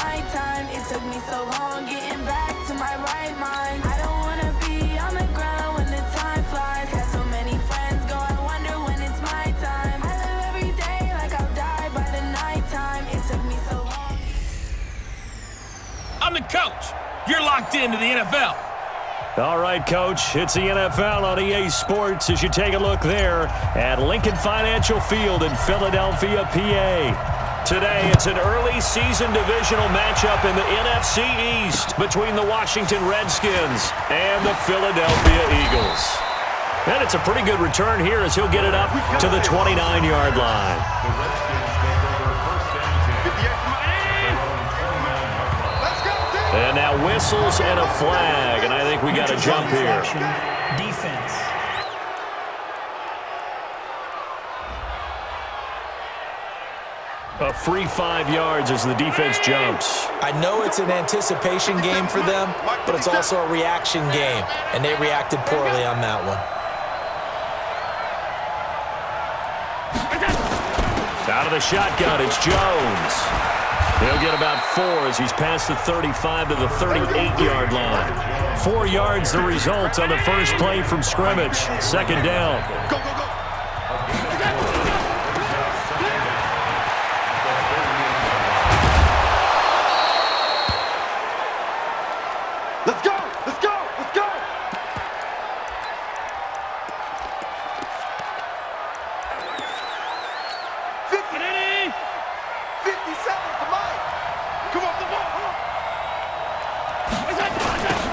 nighttime. It took me so long getting back to my right mind. I don't wanna be on the ground when the time flies. Got so many friends go, I wonder when it's my time. I live every day like I'll die by the nighttime. It took me so long. I'm the coach. You're locked into the NFL. All right, Coach, it's the NFL on EA Sports as you take a look there at Lincoln Financial Field in Philadelphia, PA. Today, it's an early season divisional matchup in the NFC East between the Washington Redskins and the Philadelphia Eagles. And it's a pretty good return here as he'll get it up to the 29-yard line. And now whistles and a flag, and I think we got a jump here. Defense. A free 5 yards as the defense jumps. I know it's an anticipation game for them, but it's also a reaction game, and they reacted poorly on that one. Out of the shotgun, it's Jones. He'll get about 4 as he's past the 35 to the 38-yard line. 4 yards the result on the first play from scrimmage. Second down. Go, go, go. Let's go! Let's go! Let's go!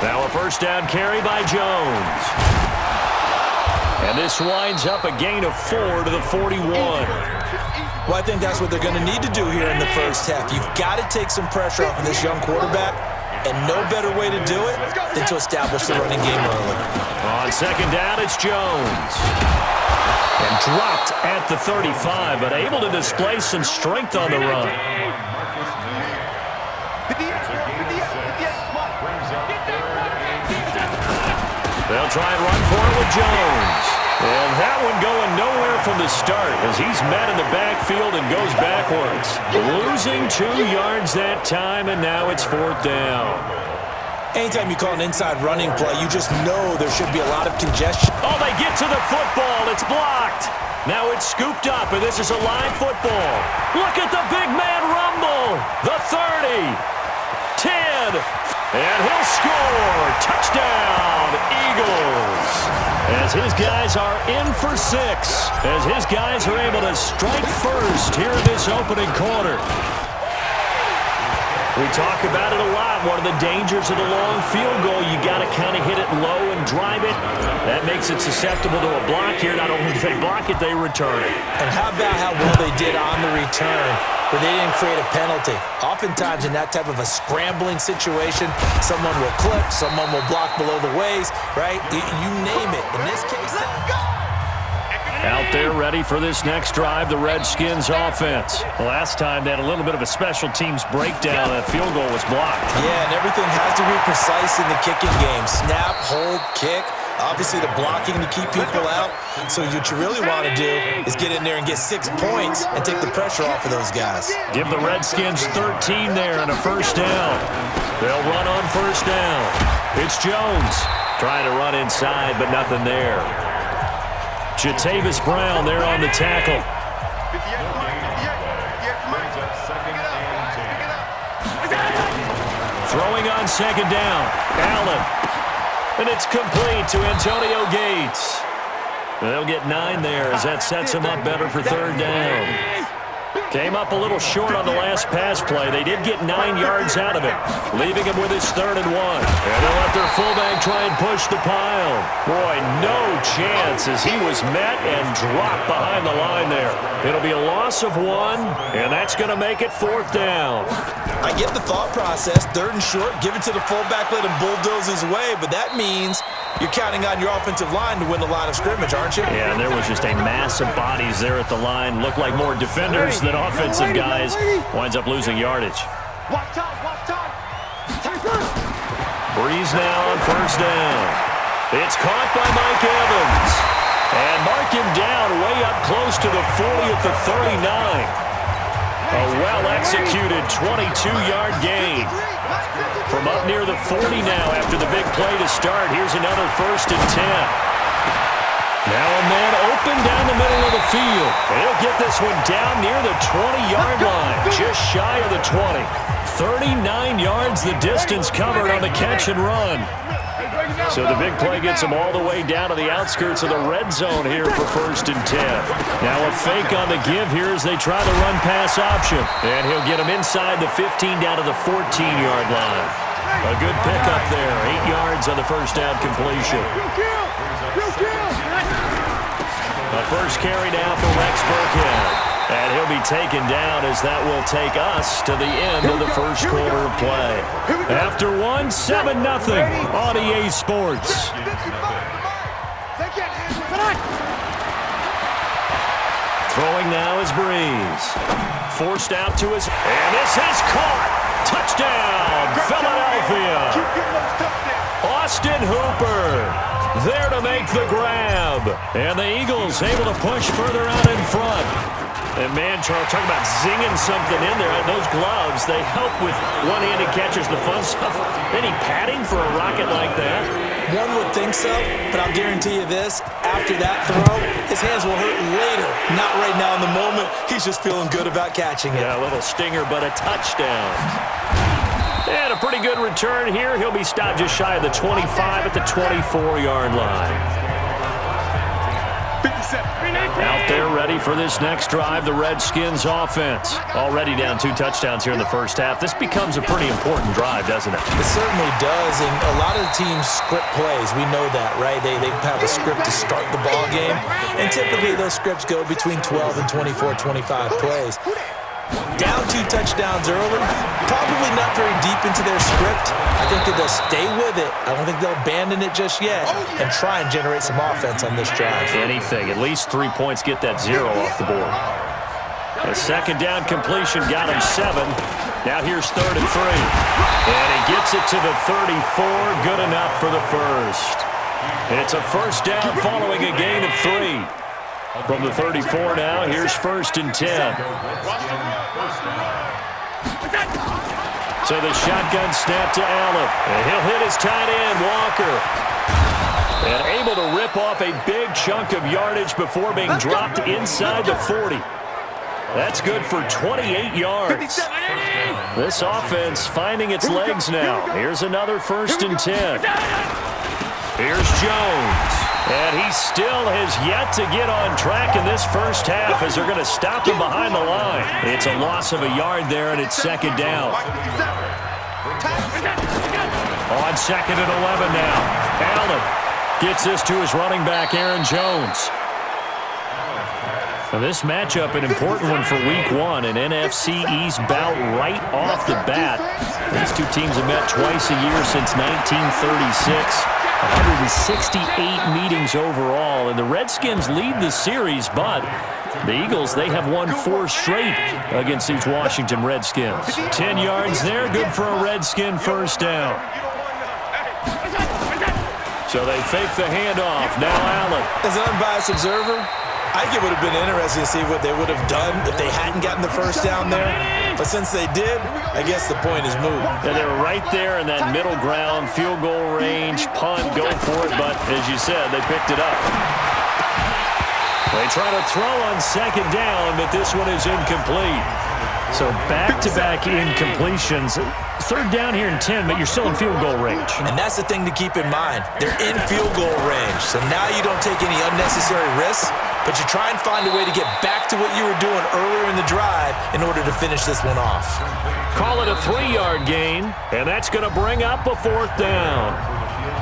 Now a first down carry by Jones. And this winds up a gain of 4 to the 41. Well, I think that's what they're going to need to do here in the first half. You've got to take some pressure off of this young quarterback, and no better way to do it than to establish the running game early. On second down, it's Jones. And dropped at the 35, but able to display some strength on the run. They'll try and run for it with Jones. And that one going nowhere from the start as he's met in the backfield and goes backwards. Losing 2 yards that time, and now it's 4th down. Anytime you call an inside running play, you just know there should be a lot of congestion. Oh, they get to the football. It's blocked. Now it's scooped up, and this is a live football. Look at the big man rumble. The 30, 10, and he'll score. Touchdown, Eagles. As his guys are in for 6. As his guys are able to strike first here in this opening quarter. We talk about it a lot. One of the dangers of the long field goal, you got to kind of hit it low and drive it. That makes it susceptible to a block here. Not only do they block it, they return it. And how about how well they did on the return, where they didn't create a penalty. Oftentimes in that type of a scrambling situation, someone will clip, someone will block below the waist, right? You name it. In this case, out there ready for this next drive, the Redskins offense. Last time they had a little bit of a special teams breakdown. That field goal was blocked. Yeah, and everything has to be precise in the kicking game. Snap, hold, kick. Obviously, the blocking to keep people out. So what you really want to do is get in there and get 6 points and take the pressure off of those guys. Give the Redskins 13 there and a first down. They'll run on first down. It's Jones trying to run inside, but nothing there. Jatavis Brown there on the tackle. Throwing on second down. Allen. And it's complete to Antonio Gates. They'll get 9 there as that sets him up better for third down. Came up a little short on the last pass play. They did get 9 yards out of it, leaving him with his 3rd and 1. And they'll let their fullback try and push the pile. Boy, no chance as he was met and dropped behind the line there. It'll be a loss of 1, and that's going to make it 4th down. I get the thought process. 3rd and short, give it to the fullback, let him bulldoze his way, but that means you're counting on your offensive line to win the line of scrimmage, aren't you? Yeah, there was just a mass of bodies there at the line. Looked like more defenders than offensive guys. Winds up losing yardage. Watch out. Breeze now on first down. It's caught by Mike Evans. And mark him down way up close to the 40 at the 39. A well-executed 22-yard gain. From up near the 40 now after the big play to start. Here's another 1st and 10. Now a man open down the middle of the field. He'll get this one down near the 20-yard line, just shy of the 20. 39 yards the distance covered on the catch and run. So the big play gets him all the way down to the outskirts of the red zone here for 1st and 10. Now a fake on the give here as they try the run-pass option. And he'll get him inside the 15 down to the 14-yard line. A good pickup there. 8 yards on the first down completion. The first carry now for Rex Burkhead. And he'll be taken down as that will take us to the end of the first quarter of play. After 7-0 on EA Sports. Throwing now is Breeze. Forced out to his... And this is caught. Touchdown, Philadelphia. Austin Hooper there to make the grab. And the Eagles able to push further out in front. And man, Charles, talking about zinging something in there. Those gloves, they help with one-handed catches, the fun stuff. Any padding for a rocket like that? One would think so, but I'll guarantee you this. After that throw, his hands will hurt later. Not right now in the moment. He's just feeling good about catching it. Yeah, a little stinger, but a touchdown. And a pretty good return here. He'll be stopped just shy of the 25 at the 24-yard line. Out there ready for this next drive, the Redskins offense. Already down 2 touchdowns here in the first half. This becomes a pretty important drive, doesn't it? It certainly does, and a lot of the teams script plays. We know that, right? They have a script to start the ball game, and typically those scripts go between 12 and 24, 25 plays. Down 2 touchdowns early, probably not very deep into their script. I think that they'll stay with it. I don't think they'll abandon it just yet and try and generate some offense on this drive. Anything. At least 3 points, get that 0 off the board. A second down completion got him 7. Now here's 3rd and 3. And he gets it to the 34. Good enough for the first. It's a first down following a gain of 3. From the 34 now, here's 1st and 10. So the shotgun snap to Allen. And he'll hit his tight end, Walker. And able to rip off a big chunk of yardage before being dropped inside the 40. That's good for 28 yards. This offense finding its legs now. Here's another 1st and 10. Here's Jones. And he still has yet to get on track in this first half as they're going to stop him behind the line. It's a loss of a yard there, and it's 2nd down. On 2nd and 11 now. Allen gets this to his running back, Aaron Jones. Now this matchup, an important one for Week 1, an NFC East bout right off the bat. These two teams have met twice a year since 1936. 168 meetings overall, and the Redskins lead the series, but the Eagles, they have won 4 straight against these Washington Redskins. 10 yards there, good for a Redskin first down. So they fake the handoff. Now Allen. As an unbiased observer, I think it would have been interesting to see what they would have done if they hadn't gotten the first down there. But since they did, I guess the point is moot. Yeah, they were right there in that middle ground, field goal range, punt, go for it. But as you said, they picked it up. They try to throw on 2nd down, but this one is incomplete. So back-to-back incompletions. 3rd down here in 10, but you're still in field goal range. And that's the thing to keep in mind. They're in field goal range. So now you don't take any unnecessary risks, but you try and find a way to get back to what you were doing earlier in the drive in order to finish this one off. Call it a 3-yard gain, and that's going to bring up a 4th down.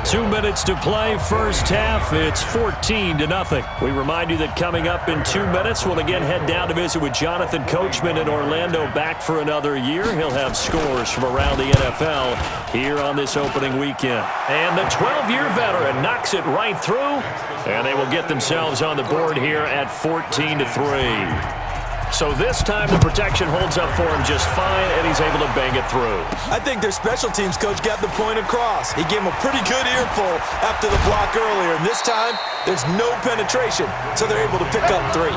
2 minutes to play, first half. It's 14-0. We remind you that coming up in 2 minutes, we'll again head down to visit with Jonathan Coachman in Orlando, back for another year. He'll have scores from around the NFL here on this opening weekend. And the 12-year veteran knocks it right through, and they will get themselves on the board here at 14-3. So this time the protection holds up for him just fine, and he's able to bang it through. I think their special teams coach got the point across. He gave him a pretty good earful after the block earlier, and this time there's no penetration, so they're able to pick up 3.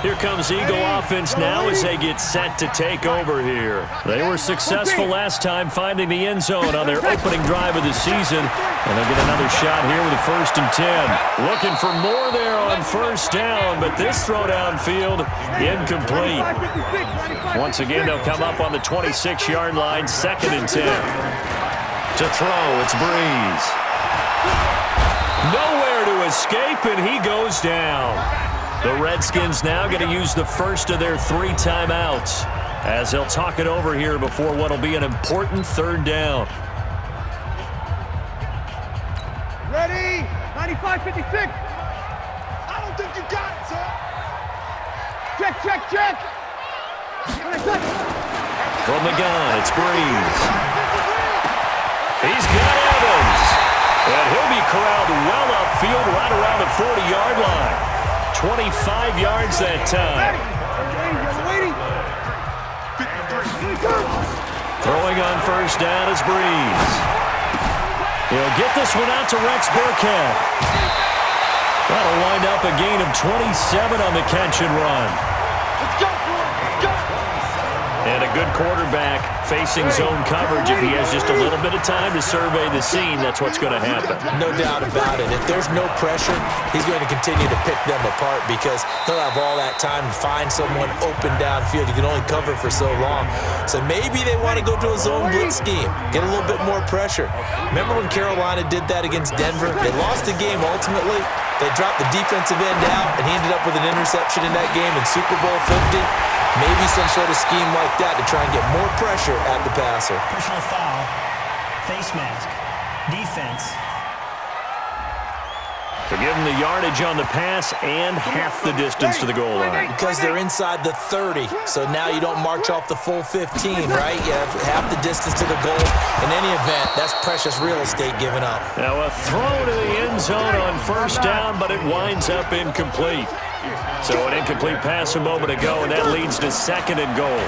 Here comes Eagle offense now as they get set to take over here. They were successful last time finding the end zone on their opening drive of the season, and they'll get another shot here with a 1st and 10. Looking for more there on 1st down, but this throw downfield incomplete. Once again, they'll come up on the 26-yard line, 2nd and 10. To throw, it's Breeze. Nowhere to escape, and he goes down. The Redskins now going to use the first of their 3 timeouts as they'll talk it over here before what will be an important 3rd down. Ready? 95-56. I don't think you got it, sir. Check. From the gun, it's Breeze. He's got Evans. And he'll be corralled well upfield right around the 40-yard line. 25 yards that time. Throwing on 1st down is Breeze. He'll get this one out to Rex Burkhead. That'll wind up a gain of 27 on the catch and run. Let's go, let's go. And a good quarterback facing zone coverage. If he has just a little bit of time to survey the scene, that's what's going to happen. No doubt about it. If there's no pressure, he's going to continue to pick them apart because he'll have all that time to find someone open downfield. You can only cover for so long. So maybe they want to go to a zone blitz scheme, get a little bit more pressure. Remember when Carolina did that against Denver? They lost the game ultimately. They dropped the defensive end out, and he ended up with an interception in that game in Super Bowl 50. Maybe some sort of scheme like that to try and get more pressure at the passer. Personal foul, face mask, defense. To give them the yardage on the pass and half the distance to the goal line. Because they're inside the 30, so now you don't march off the full 15, right? You have half the distance to the goal. In any event, that's precious real estate given up. Now a throw to the end zone on 1st down, but it winds up incomplete. So an incomplete pass a moment ago, and that leads to 2nd and goal.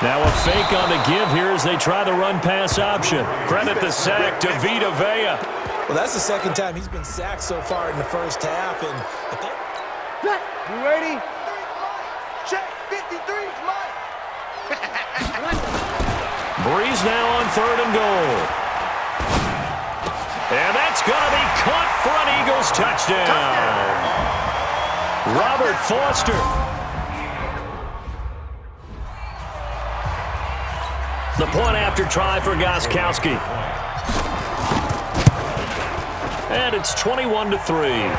Now a fake on the give here as they try the run-pass option. Credit the sack to Vita Vea. Well, that's the 2nd time he's been sacked so far in the 1st half. And You ready? Check. 53's mine. Breeze now on 3rd and goal. And that's going to be caught for an Eagles touchdown. Robert Foster. The point after try for Gostkowski. And it's 21-3.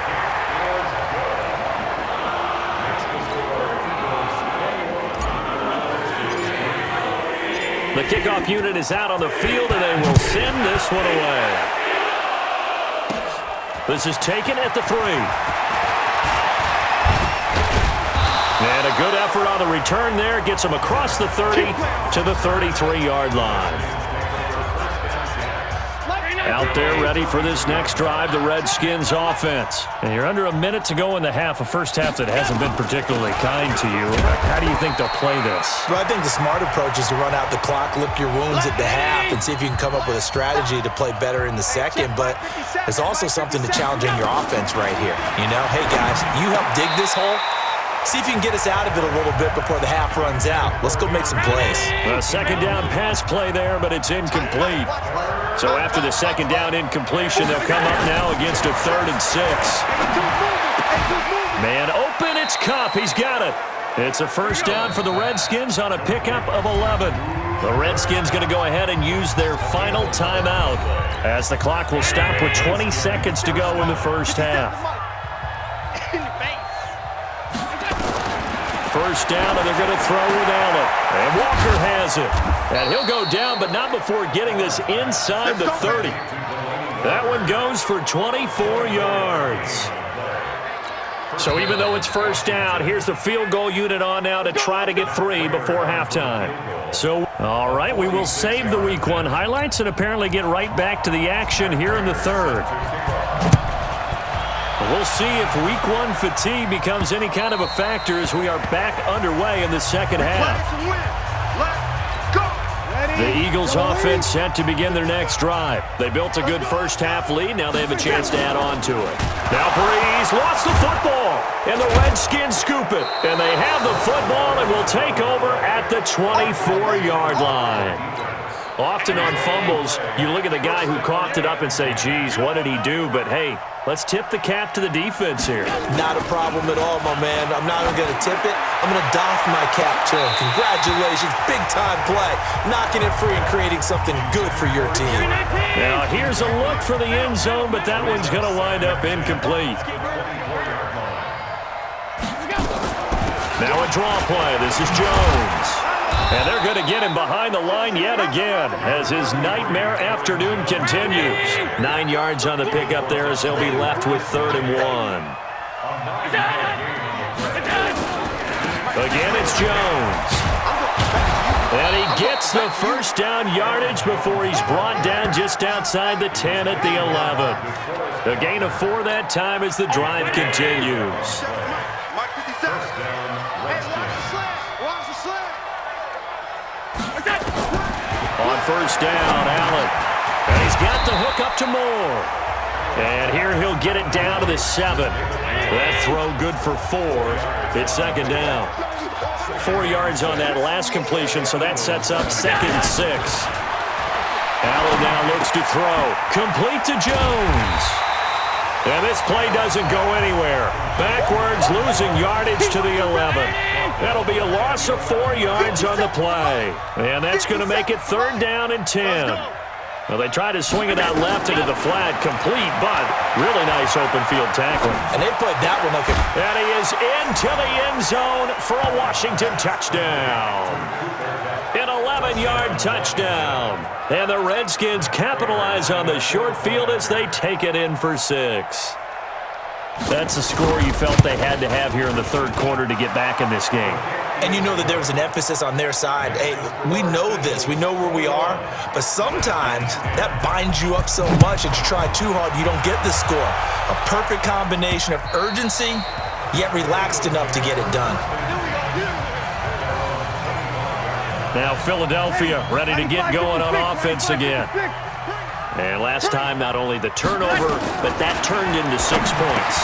The kickoff unit is out on the field, and they will send this one away. This is taken at the 3. And a good effort on the return there. Gets him across the 30 to the 33-yard line. Out there ready for this next drive, the Redskins offense. And you're under a minute to go in the half, a first half that hasn't been particularly kind to you. How do you think they'll play this? Well, I think the smart approach is to run out the clock, lick your wounds at the half, and see if you can come up with a strategy to play better in the 2nd. But there's also something to challenging your offense right here. You know, hey, guys, you help dig this hole. See if you can get us out of it a little bit before the half runs out. Let's go make some plays. A 2nd down pass play there, but it's incomplete. So after the 2nd down incompletion, they'll come up now against a 3rd and 6. Man open, it's Kupp. He's got it. It's a 1st down for the Redskins on a pickup of 11. The Redskins going to go ahead and use their final timeout as the clock will stop with 20 seconds to go in the 1st half. 1st down, and they're going to throw with Allen. And Walker has it. And he'll go down, but not before getting this inside the 30. That one goes for 24 yards. So even though it's 1st down, here's the field goal unit on now to try to get 3 before halftime. So, all right, we will save the Week 1 highlights and apparently get right back to the action here in the 3rd. We'll see if Week 1 fatigue becomes any kind of a factor as we are back underway in the 2nd half. Let's go. Ready? The Eagles offense set to begin their next drive. They built a good first-half lead. Now they have a chance to add on to it. Now Breeze lost the football, and the Redskins scoop it. And they have the football and will take over at the 24-yard line. Often on fumbles, you look at the guy who coughed it up and say, geez, what did he do? But, hey, let's tip the cap to the defense here. Not a problem at all, my man. I'm not even going to tip it. I'm going to doff my cap to him. Congratulations. Big-time play. Knocking it free and creating something good for your team. Now, here's a look for the end zone, but that one's going to wind up incomplete. Now a draw play. This is Jones. And they're going to get him behind the line yet again as his nightmare afternoon continues. 9 yards on the pickup there as they'll be left with 3rd and 1. Again, it's Jones. And he gets the first down yardage before he's brought down just outside the 10 at the 11. A gain of 4 that time as the drive continues. On first down, Allen. And he's got the hook up to Moore. And here he'll get it down to the 7. That throw good for 4. It's 2nd down. 4 yards on that last completion, so that sets up 2nd and 6. Allen now looks to throw. Complete to Jones. And this play doesn't go anywhere. Backwards, losing yardage to the 11. That'll be a loss of 4 yards on the play. And that's going to make it 3rd down and 10. Well, they try to swing it out left into the flat, complete, but really nice open field tackling. And they played that one like a... And he is into the end zone for a Washington touchdown. An 11-yard touchdown. And the Redskins capitalize on the short field as they take it in for 6. That's the score you felt they had to have here in the 3rd quarter to get back in this game. And you know that there was an emphasis on their side. Hey, we know this. We know where we are. But sometimes that binds you up so much that you try too hard, you don't get the score. A perfect combination of urgency, yet relaxed enough to get it done. Now Philadelphia ready to get going on offense again. And last time, not only the turnover, but that turned into 6 points.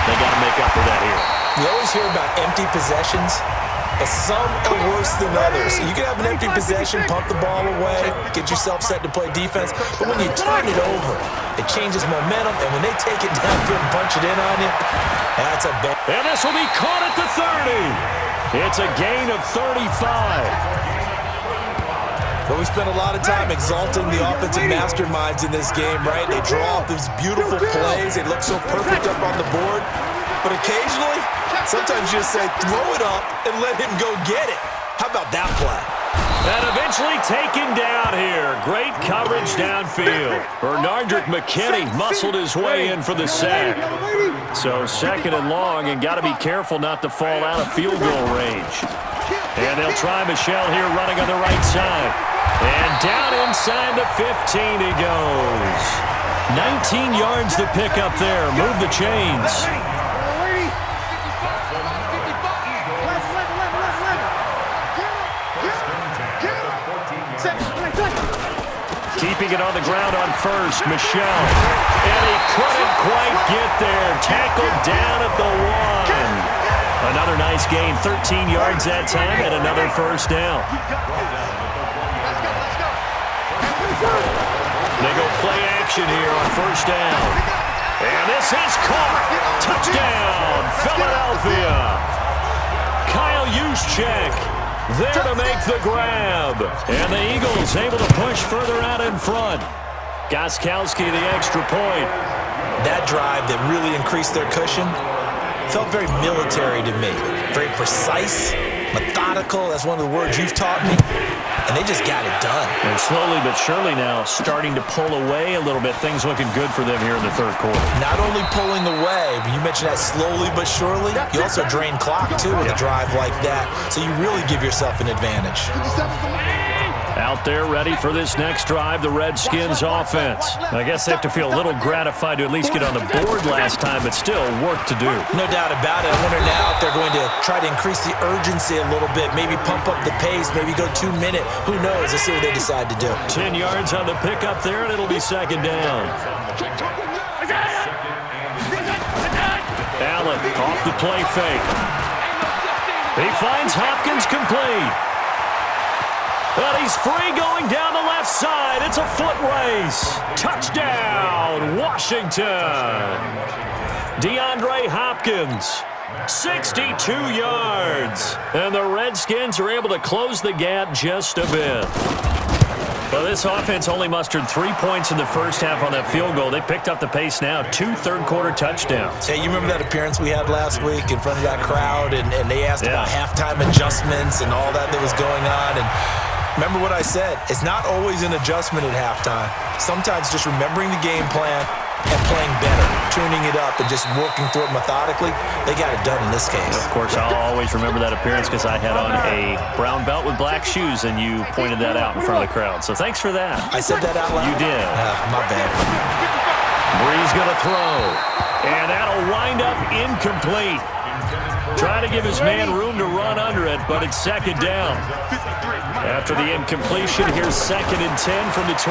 They got to make up for that here. You always hear about empty possessions, but some are worse than others. You can have an empty possession, pump the ball away, get yourself set to play defense, but when you turn it over, it changes momentum, and when they take it downfield and punch it in on you, that's a bad... And this will be caught at the 30. It's a gain of 35. But we spent a lot of time exalting the offensive masterminds in this game, right? They draw up these beautiful plays. They look so perfect up on the board. But occasionally, sometimes you just say, throw it up and let him go get it. How about that play? And eventually taken down here. Great coverage downfield. Bernardrick McKinney muscled his way in for the sack. So 2nd and long, and got to be careful not to fall out of field goal range. And they'll try Michel here running on the right side. And down inside the 15 he goes. 19 yards to pick up there. Move the chains. Keeping it on the ground on first, Michel. And he couldn't quite get there. Tackled down at the 1. Another nice gain, 13 yards that time, and another first down. They go play action here on first down. And this is caught. Touchdown, Philadelphia. Kyle Juszczyk there to make the grab. And the Eagles able to push further out in front. Gostkowski the extra point. That drive that really increased their cushion felt very military to me. Very precise, methodical. That's one of the words you've taught me. And they just got it done. And slowly but surely now starting to pull away a little bit. Things looking good for them here in the 3rd quarter. Not only pulling away, but you mentioned that slowly but surely. You also drain clock, too, with a drive like that. So you really give yourself an advantage. Out there ready for this next drive, the Redskins offense. I guess they have to feel a little gratified to at least get on the board last time, but still work to do. No doubt about it. I wonder now if they're going to try to increase the urgency a little bit, maybe pump up the pace, maybe go 2 minute. Who knows? Let's see what they decide to do. 10 yards on the pickup there, and it'll be second down. Allen off the play fake. He finds Hopkins complete. But he's free going down the left side. It's a foot race. Touchdown, Washington. DeAndre Hopkins, 62 yards. And the Redskins are able to close the gap just a bit. Well, this offense only mustered 3 points in the first half on that field goal. They picked up the pace now. 2 third-quarter touchdowns. Hey, you remember that appearance we had last week in front of that crowd, and they asked about halftime adjustments and all that was going on, and remember what I said. It's not always an adjustment at halftime. Sometimes just remembering the game plan and playing better, tuning it up and just working through it methodically. They got it done in this case. Of course, I'll always remember that appearance because I had on a brown belt with black shoes, and you pointed that out in front of the crowd. So thanks for that. I said that out loud? You did. My bad. Brees going to throw, and that'll wind up incomplete. Trying to give his man room to run under it, but it's second down. After the incompletion, here's 2nd and 10 from the 20.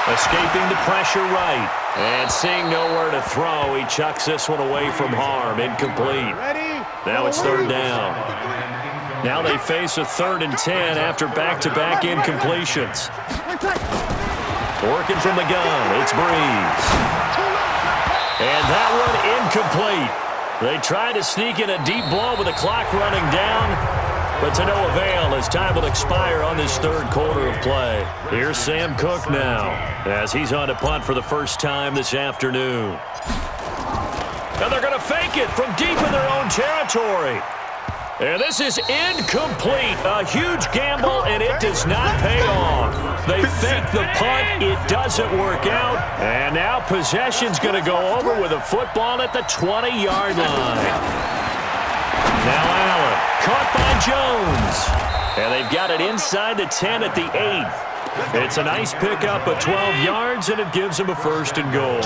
Escaping the pressure right. And seeing nowhere to throw, he chucks this one away from harm. Incomplete. Now it's third down. Now they face a 3rd and 10 after back-to-back incompletions. Working from the gun, it's Brees. And that one incomplete. They try to sneak in a deep ball with the clock running down, but to no avail as time will expire on this third quarter of play. Here's Sam Cook now as he's on to punt for the first time this afternoon. And they're going to fake it from deep in their own territory. And this is incomplete. A huge gamble, and it does not pay off. They fake the punt. It doesn't work out. And now possession's going to go over with a football at the 20-yard line. Now Allen, caught by Jones. And they've got it inside the 10 at the 8. It's a nice pickup of 12 yards, and it gives them a 1st and goal.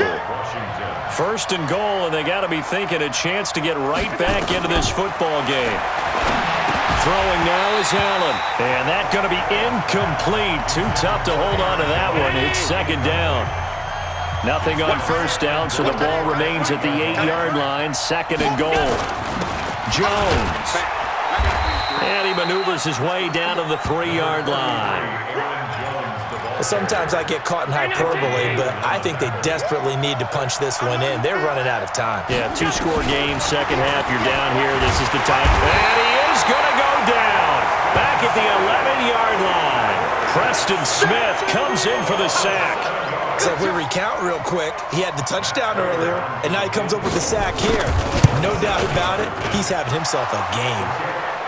1st and goal, and they got to be thinking a chance to get right back into this football game. Throwing now is Allen, and that's going to be incomplete. Too tough to hold on to that one. It's second down. Nothing on first down, so the ball remains at the 8-yard line. 2nd and goal. Jones. And he maneuvers his way down to the 3-yard line. Sometimes I get caught in hyperbole, but I think they desperately need to punch this one in. They're running out of time. Yeah, 2-score game, second half, you're down here. This is the time. And he is going to go down. Back at the 11-yard line. Preston Smith comes in for the sack. So if we recount real quick, he had the touchdown earlier, and now he comes up with the sack here. No doubt about it, he's having himself a game.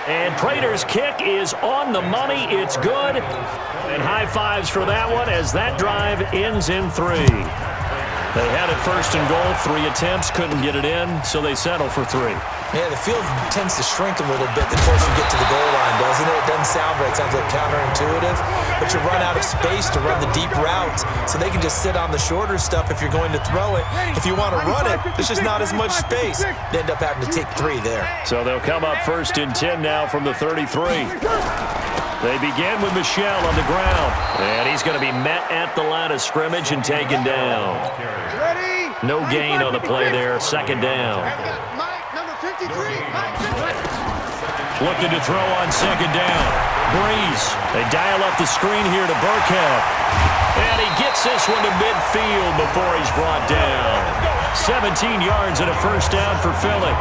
And Prater's kick is on the money. It's good. And high fives for that one as that drive ends in 3. They had it 1st and goal. 3 attempts, couldn't get it in, so they settle for 3. Yeah, the field tends to shrink a little bit the closer you get to the goal line, doesn't it? It doesn't sound right. It sounds a little counterintuitive. But you run out of space to run the deep routes, so they can just sit on the shorter stuff if you're going to throw it. If you want to run it, there's just not as much space. They end up having to take 3 there. So they'll come up 1st and 10 now from the 33. They begin with Michel on the ground. And he's going to be met at the line of scrimmage and taken down. No gain on the play there. 2nd down. Looking to throw on 2nd down. Brees. They dial up the screen here to Burkhead. And he gets this one to midfield before he's brought down. 17 yards and a 1st down for Philly.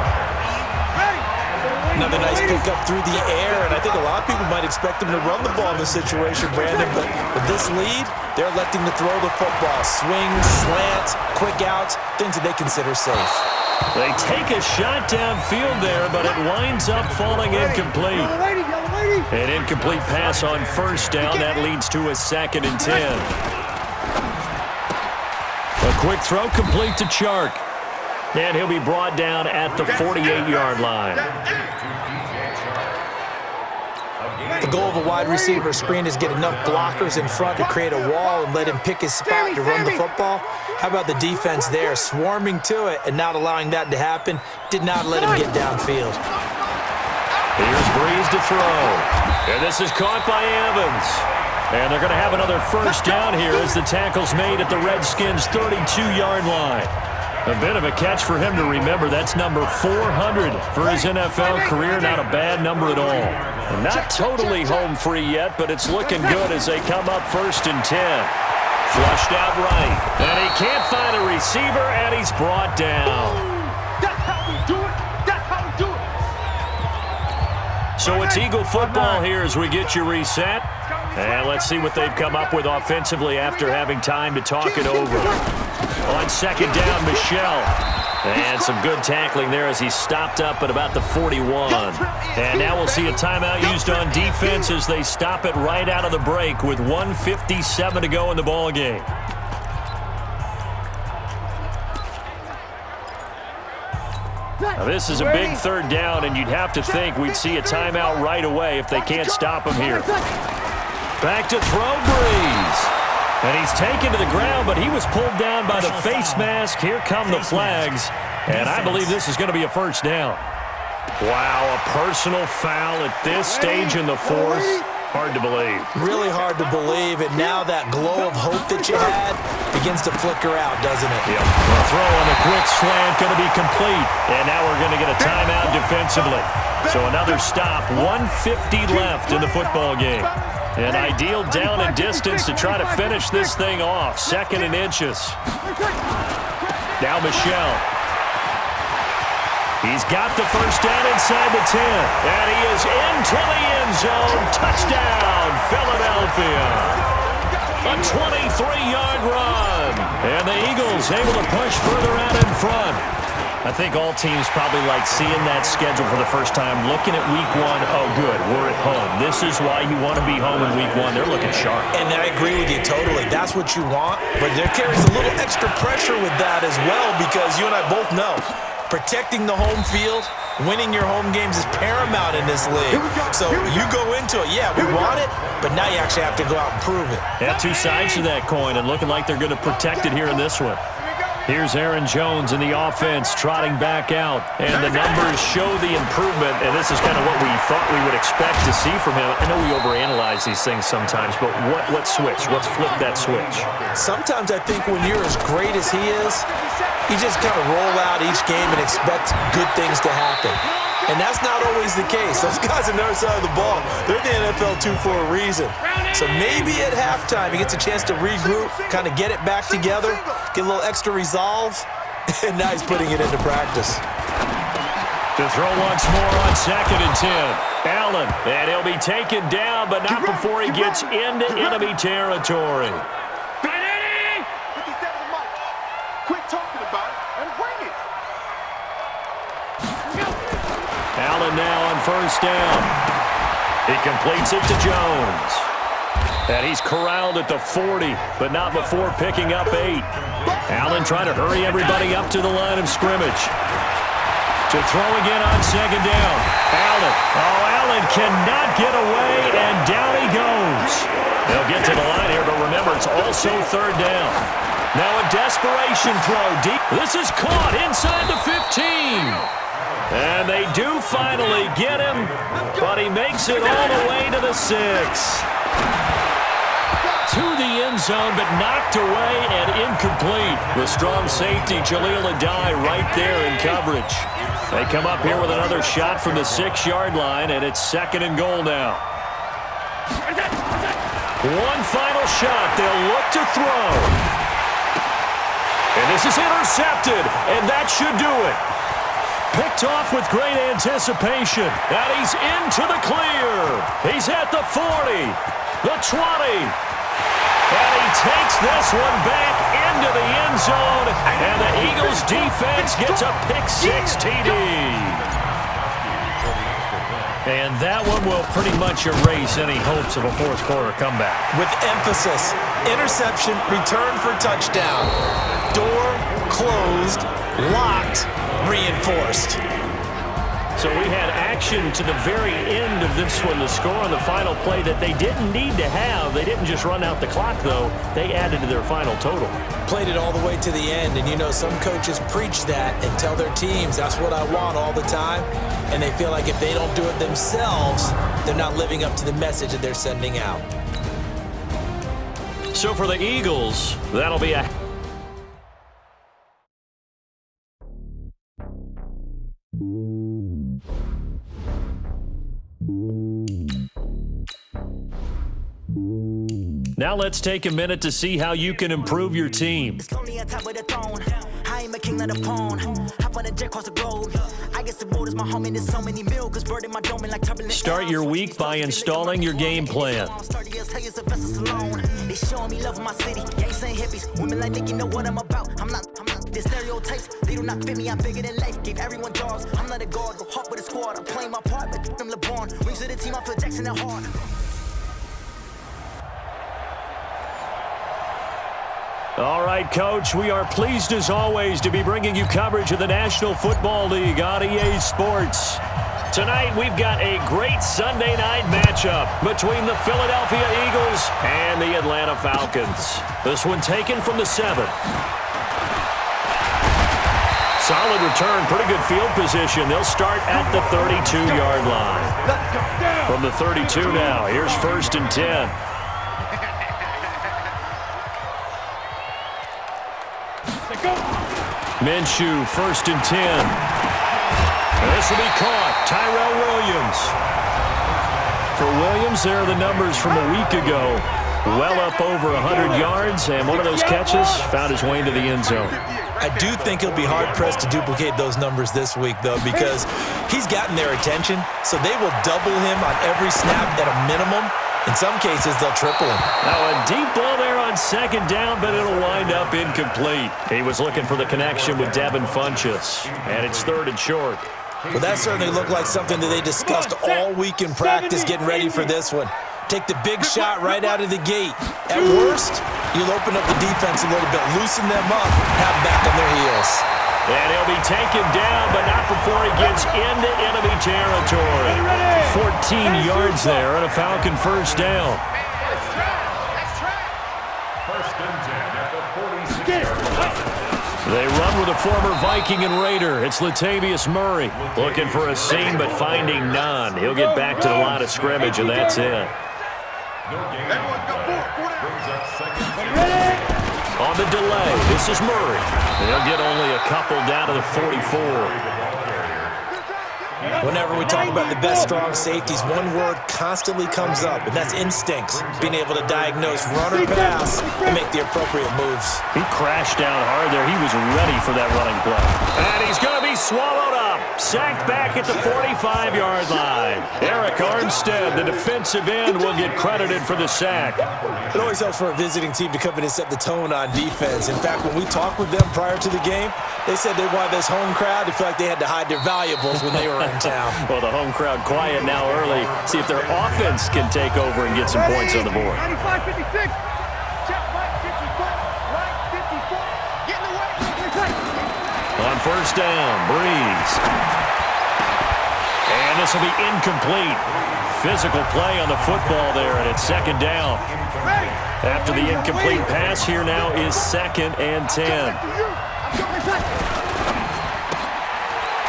Another nice pickup through the air, and I think a lot of people might expect them to run the ball in this situation, Brandon, but with this lead, they're electing to throw the football. Swings, slants, quick outs, things that they consider safe. They take a shot downfield there, but it winds up falling incomplete. An incomplete pass on 1st down. That leads to a 2nd and 10. A quick throw complete to Chark. And he'll be brought down at the 48-yard line. The goal of a wide receiver screen is get enough blockers in front to create a wall and let him pick his spot to run the football. How about the defense there, swarming to it and not allowing that to happen? Did not let him get downfield. Here's Breeze to throw. And this is caught by Evans. And they're going to have another first down here as the tackle's made at the Redskins' 32-yard line. A bit of a catch for him to remember. That's number 400 for his NFL career. Not a bad number at all. And not totally home free yet, but it's looking good as they come up 1st and 10. Flushed out right. And he can't find a receiver, and he's brought down. That's how we do it. That's how we do it. So it's Eagle football here as we get you reset. And let's see what they've come up with offensively after having time to talk it over. On second down, Michel. And some good tackling there as he stopped up at about the 41. And now we'll see a timeout used on defense as they stop it right out of the break with 1:57 to go in the ballgame. Now this is a big third down, and you'd have to think we'd see a timeout right away if they can't stop him here. Back to throw, Breeze. And he's taken to the ground, but he was pulled down by the face mask. Here come the flags. And I believe this is going to be a first down. Wow, a personal foul at this stage in the fourth. Hard to believe. Really hard to believe, and now that glow of hope that you had begins to flicker out, doesn't it? Yep. The throw on the quick slant going to be complete. And now we're going to get a timeout defensively. So another stop, 1:50 left in the football game. An ideal down and distance to try to finish this thing off. 2nd and inches. Now Michel. He's got the first down inside the 10. And he is into the end zone. Touchdown, Philadelphia. A 23-yard run. And the Eagles able to push further out in front. I think all teams probably like seeing that schedule for the first time, looking at week 1. Oh, good, we're at home. This is why you want to be home in week 1. They're looking sharp. And I agree with you totally. That's what you want, but there carries a little extra pressure with that as well because you and I both know protecting the home field, winning your home games is paramount in this league. So you go into it, yeah, we want it, but now you actually have to go out and prove it. Yeah, two sides to that coin, and looking like they're going to protect it here in this one. Here's Aaron Jones in the offense trotting back out, and the numbers show the improvement, and this is kind of what we thought we would expect to see from him. I know we overanalyze these things sometimes, but what switch? What's flipped that switch? Sometimes I think when you're as great as he is, you just kind of roll out each game and expect good things to happen. And that's not always the case. Those guys on the other side of the ball, they're the NFL 2 for a reason. So maybe at halftime he gets a chance to regroup, kind of get it back together, get a little extra resolve, and now he's putting it into practice. To throw once more on 2nd and 10. Allen, and he'll be taken down, but not before he gets into enemy territory. Quit talking about it and bring it. Allen now on first down. He completes it to Jones. And he's corralled at the 40, but not before picking up 8. Allen trying to hurry everybody up to the line of scrimmage. To throw again on 2nd down. Allen. Oh, Allen cannot get away, and down he goes. They'll get to the line here, but remember, it's also 3rd down. Now a desperation throw deep. This is caught inside the 15. And they do finally get him, but he makes it all the way to the 6. To the end zone, but knocked away and incomplete. With strong safety, Jaleel Adai right there in coverage. They come up here with another shot from the 6-yard line, and it's 2nd and goal now. One final shot. They'll look to throw. And this is intercepted, and that should do it. Picked off with great anticipation, and he's into the clear. He's at the 40, the 20, and he takes this one back into the end zone, and the Eagles defense gets a pick-6 TD. And that one will pretty much erase any hopes of a fourth-quarter comeback. With emphasis, interception, return for touchdown. Door closed, locked, reinforced. So we had action to the very end of this one, the score on the final play that they didn't need to have. They didn't just run out the clock, though. They added to their final total. Played it all the way to the end, and you know some coaches preach that and tell their teams, that's what I want all the time, and they feel like if they don't do it themselves, they're not living up to the message that they're sending out. So for the Eagles, that'll be a... Now let's take a minute to see how you can improve your team. Start your week by installing your game plan. The stereotypes, they do not fit me. I'm bigger than life. Gave everyone jobs. I'm not a guard. Go hard with a squad. I'm playing my part, but I'm LeBron. Rings to the team. I feel Jackson at heart. All right, Coach, we are pleased as always to be bringing you coverage of the National Football League on EA Sports. Tonight, we've got a great Sunday night matchup between the Philadelphia Eagles and the Atlanta Falcons. This one taken from the 7th. Solid return, pretty good field position. They'll start at the 32-yard line. From the 32 now, here's 1st and 10. Minshew, 1st and 10. This will be caught. Tyrell Williams. For Williams, there are the numbers from a week ago. Well up over 100 yards, and one of those catches found his way into the end zone. I do think he'll be hard-pressed to duplicate those numbers this week, though, because he's gotten their attention, so they will double him on every snap at a minimum. In some cases, they'll triple him. Now, a deep ball there on 2nd down, but it'll wind up incomplete. He was looking for the connection with Devin Funchess, and it's 3rd and short. Well, that certainly looked like something that they discussed all week in practice getting ready for this one. Take the big shot right out of the gate. At worst, you'll open up the defense a little bit, loosen them up, have them back on their heels. And he'll be taken down, but not before he gets into enemy territory. 14 yards there and a Falcon 1st down. They run with a former Viking and Raider. It's Latavius Murray. Looking for a seam, but finding none. He'll get back to the line of scrimmage, and that's it. On the delay, this is Murray. They'll get only a couple down to the 44. Whenever we talk about the best strong safeties, one word constantly comes up, and that's instincts. Being able to diagnose run or pass and make the appropriate moves. He crashed down hard there. He was ready for that running play. And he's going to be swallowed up. Sacked back at the 45-yard line. Eric Armstead, the defensive end, will get credited for the sack. It always helps for a visiting team to come in and set the tone on defense. In fact, when we talked with them prior to the game, they said they wanted this home crowd to feel like they had to hide their valuables when they were in town. Well, the home crowd quiet now early. See if their offense can take over and get some points on the board. 95-56. Check right 54. Right 54. Get in the way. On 1st down, Breeze. And this will be incomplete. Physical play on the football there, and it's 2nd down. After the incomplete pass, here now is 2nd and 10.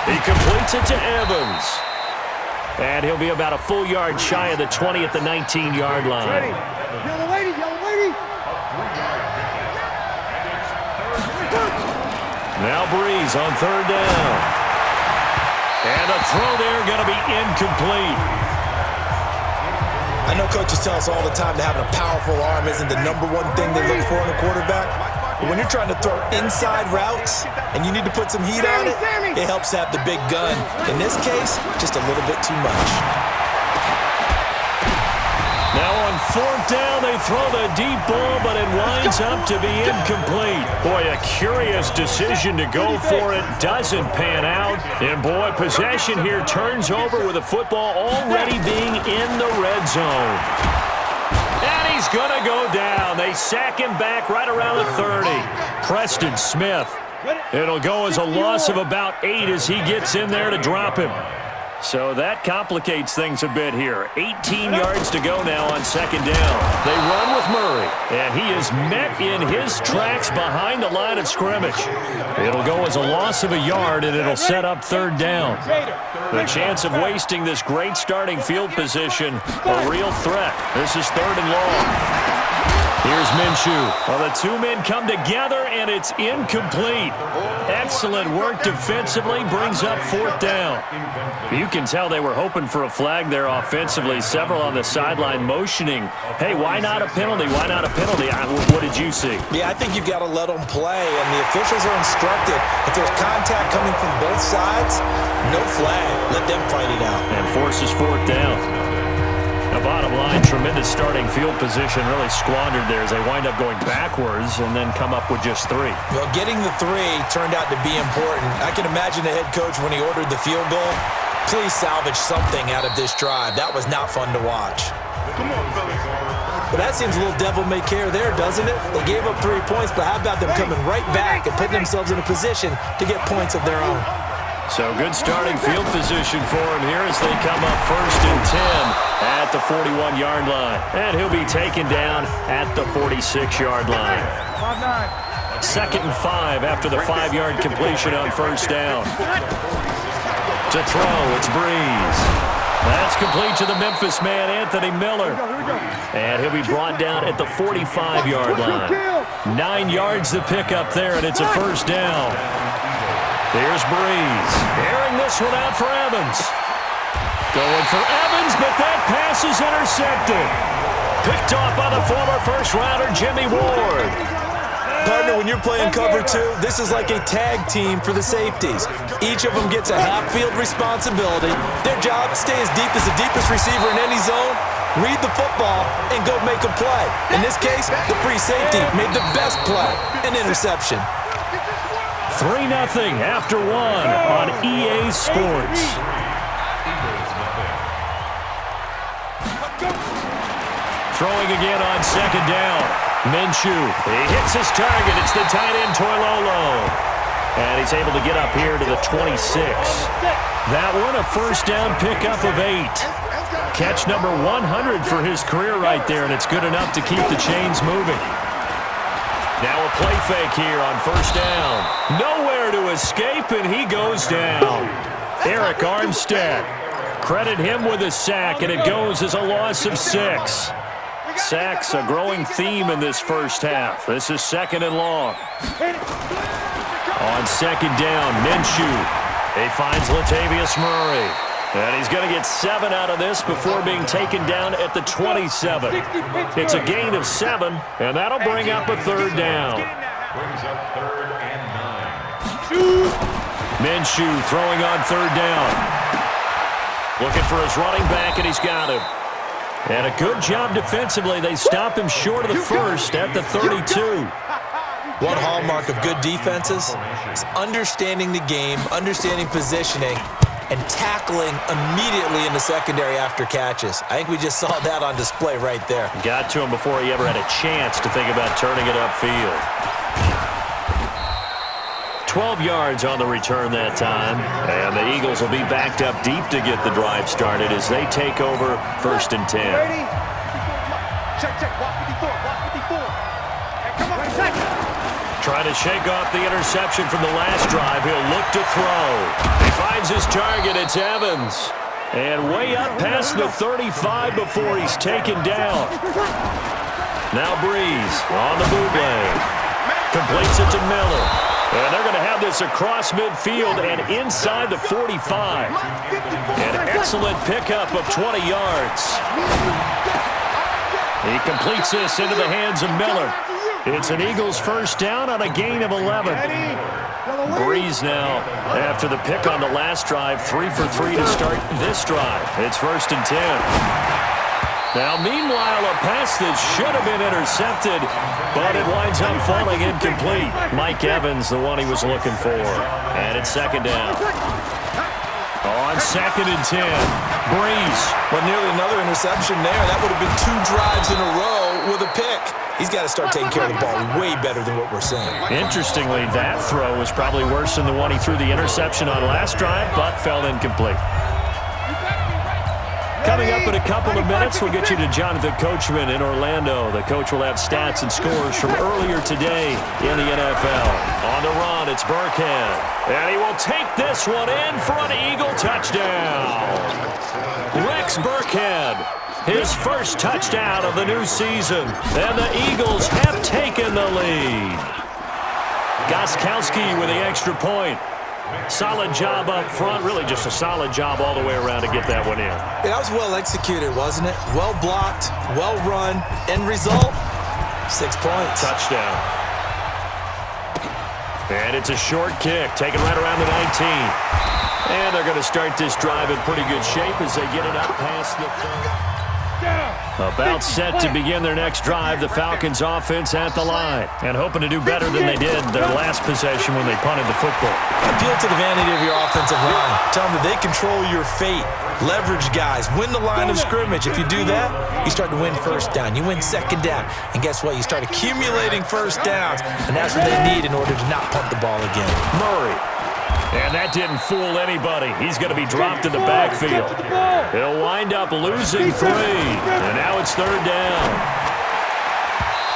He completes it to Evans. And he'll be about a full yard shy of the 20 at the 19-yard line. Yellow lady, yellow lady. Now Breeze on 3rd down. And a throw there going to be incomplete. I know coaches tell us all the time that having a powerful arm isn't the #1 thing they look for in a quarterback. But when you're trying to throw inside routes and you need to put some heat on it, it helps to have the big gun. In this case, just a little bit too much. Now on 4th down, they throw the deep ball, but it winds up to be incomplete. Boy, a curious decision to go for it. Doesn't pan out. And boy, possession here turns over with the football already being in the red zone. And he's going to go down. They sack him back right around the 30. Preston Smith. It'll go as a loss of about 8 as he gets in there to drop him. So that complicates things a bit here. 18 yards to go now on second down. They run with Murray, and he is met in his tracks behind the line of scrimmage. It'll go as a loss of a yard, and it'll set up third down. The chance of wasting this great starting field position, a real threat. This is third and long. Here's Minshew. Well, the two men come together, and it's incomplete. Excellent work defensively, brings up fourth down. You can tell they were hoping for a flag there offensively. Several on the sideline motioning, hey, why not a penalty? Why not a penalty? What did you see? Yeah, I think you've got to let them play, and the officials are instructed. If there's contact coming from both sides, no flag. Let them fight it out. And forces fourth down. The bottom line, tremendous starting field position, really squandered there as they wind up going backwards and then come up with just three. Well, getting the three turned out to be important. I can imagine the head coach when he ordered the field goal. Please salvage something out of this drive. That was not fun to watch. But that seems a little devil-may-care there, doesn't it? They gave up 3 points, but how about them coming right back and putting themselves in a position to get points of their own? So good starting field position for him here as they come up first and 10 at the 41-yard line. And he'll be taken down at the 46-yard line. 2nd and 5 after the 5-yard completion on first down. To throw, it's Breeze. That's complete to the Memphis man, Anthony Miller. And he'll be brought down at the 45-yard line. 9 yards to pick up there, and it's a first down. Here's Breeze. Airing this one out for Evans. Going for Evans, but that pass is intercepted. Picked off by the former first-rounder Jimmy Ward. Partner, when you're playing cover two, this is like a tag team for the safeties. Each of them gets a half-field responsibility. Their job, stay as deep as the deepest receiver in any zone, read the football, and go make a play. In this case, the free safety made the best play, an interception. 3-0 after one on EA Sports. Throwing again on second down. Minshew, he hits his target. It's the tight end Toilolo. And he's able to get up here to the 26. That one a first down pickup of 8. Catch number 100 for his career right there, and it's good enough to keep the chains moving. Now a play fake here on first down. Nowhere to escape, and he goes down. Eric Armstead. Credit him with a sack, and it goes as a loss of 6. Sacks, a growing theme in this first half. This is 2nd and long. On second down, Minshew. He finds Latavius Murray. And he's going to get 7 out of this before being taken down at the 27. It's a gain of 7, and that'll bring up a third down. Brings up 3rd and 9. Minshew throwing on third down. Looking for his running back, and he's got him. And a good job defensively. They stop him short of the first at the 32. One hallmark of good defenses is understanding the game, understanding positioning, and tackling immediately in the secondary after catches. I think we just saw that on display right there. Got to him before he ever had a chance to think about turning it upfield. 12 yards on the return that time, and the Eagles will be backed up deep to get the drive started as they take over 1st and 10. Ready? Check, walk 54, walk 54. Hey, come on, second. Trying to shake off the interception from the last drive. He'll look to throw. He finds his target. It's Evans. And way up past the 35 before he's taken down. Now Breeze on the bootleg. Completes it to Miller. And they're going to have this across midfield and inside the 45. An excellent pickup of 20 yards. He completes this into the hands of Miller. It's an Eagles first down on a gain of 11. Breeze now, after the pick on the last drive, 3 for 3 to start this drive. It's 1st and 10. Now, meanwhile, a pass that should have been intercepted, but it winds up falling incomplete. Mike Evans, the one he was looking for. And it's 2nd down. On 2nd and 10, Breeze. Well, nearly another interception there. That would have been 2 drives in a row with a pick. He's got to start taking care of the ball way better than what we're seeing. Interestingly, that throw was probably worse than the one he threw the interception on last drive, but fell incomplete. Coming up in a couple of minutes, we'll get you to Jonathan Coachman in Orlando. The coach will have stats and scores from earlier today in the NFL. On the run, it's Burkhead. And he will take this one in for an Eagle touchdown. Rex Burkhead, his first touchdown of the new season. And the Eagles have taken the lead. Gostkowski with the extra point. Solid job up front. Really just a solid job all the way around to get that one in. Yeah, that was well executed, wasn't it? Well blocked, well run. End result, 6 points. Touchdown. And it's a short kick, taken right around the 19. And they're going to start this drive in pretty good shape as they get it up past the 30. About set to begin their next drive, the Falcons offense at the line. And hoping to do better than they did their last possession when they punted the football. Appeal to the vanity of your offensive line. Tell them that they control your fate. Leverage guys. Win the line of scrimmage. If you do that, you start to win first down. You win second down. And guess what? You start accumulating first downs. And that's what they need in order to not punt the ball again. Murray. And that didn't fool anybody. He's going to be dropped in the backfield. He'll wind up losing 3. And now it's third down.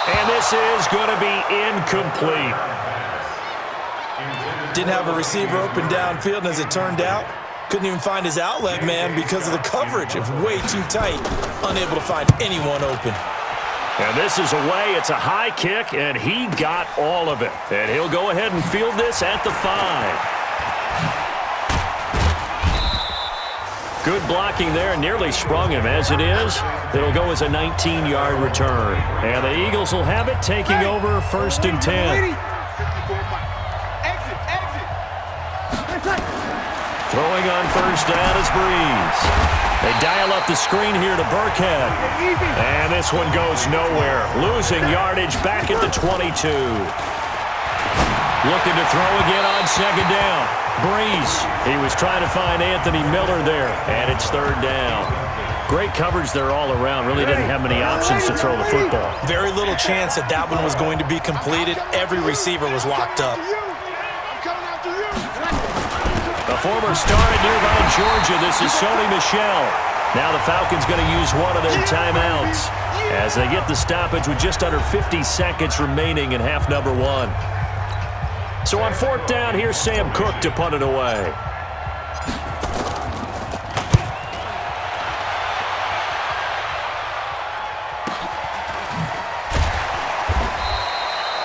And this is going to be incomplete. Didn't have a receiver open downfield, and as it turned out, couldn't even find his outlet man because of the coverage. It was way too tight. Unable to find anyone open. And this is away. It's a high kick, and he got all of it. And he'll go ahead and field this at the 5. Good blocking there, nearly sprung him. As it is, it'll go as a 19-yard return. And the Eagles will have it, taking over first and 10. Throwing on first down is Breeze. They dial up the screen here to Burkhead. And this one goes nowhere. Losing yardage back at the 22. Looking to throw again on second down. Breeze. He was trying to find Anthony Miller there. And it's third down. Great coverage there all around. Really didn't have many options to throw the football. Very little chance that that one was going to be completed. Every receiver was locked up. A former star at nearby Georgia. This is Sony Michel. Now the Falcons going to use one of their timeouts as they get the stoppage with just under 50 seconds remaining in half number 1. So on fourth down, here's Sam Cook to punt it away.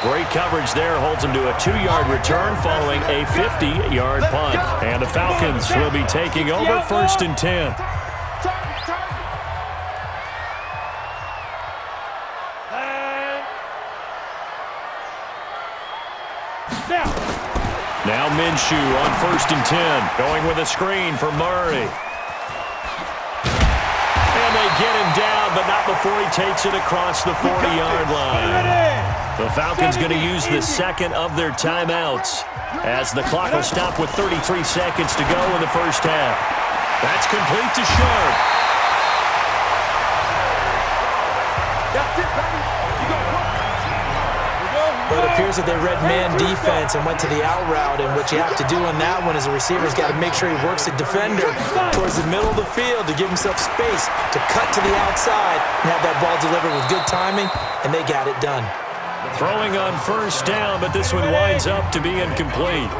Great coverage there, holds him to a 2-yard return following a 50-yard punt. And the Falcons will be taking over first and 10. Now Minshew on first and 10, going with a screen for Murray. And they get him down, but not before he takes it across the 40-yard line. The Falcons going to use the second of their timeouts as the clock will stop with 33 seconds to go in the first half. That's complete to Sharp. But it appears that they read man defense and went to the out route, and what you have to do in that one is the receiver's got to make sure he works the defender towards the middle of the field to give himself space to cut to the outside and have that ball delivered with good timing, and they got it done. Throwing on first down, but this one winds up to be incomplete.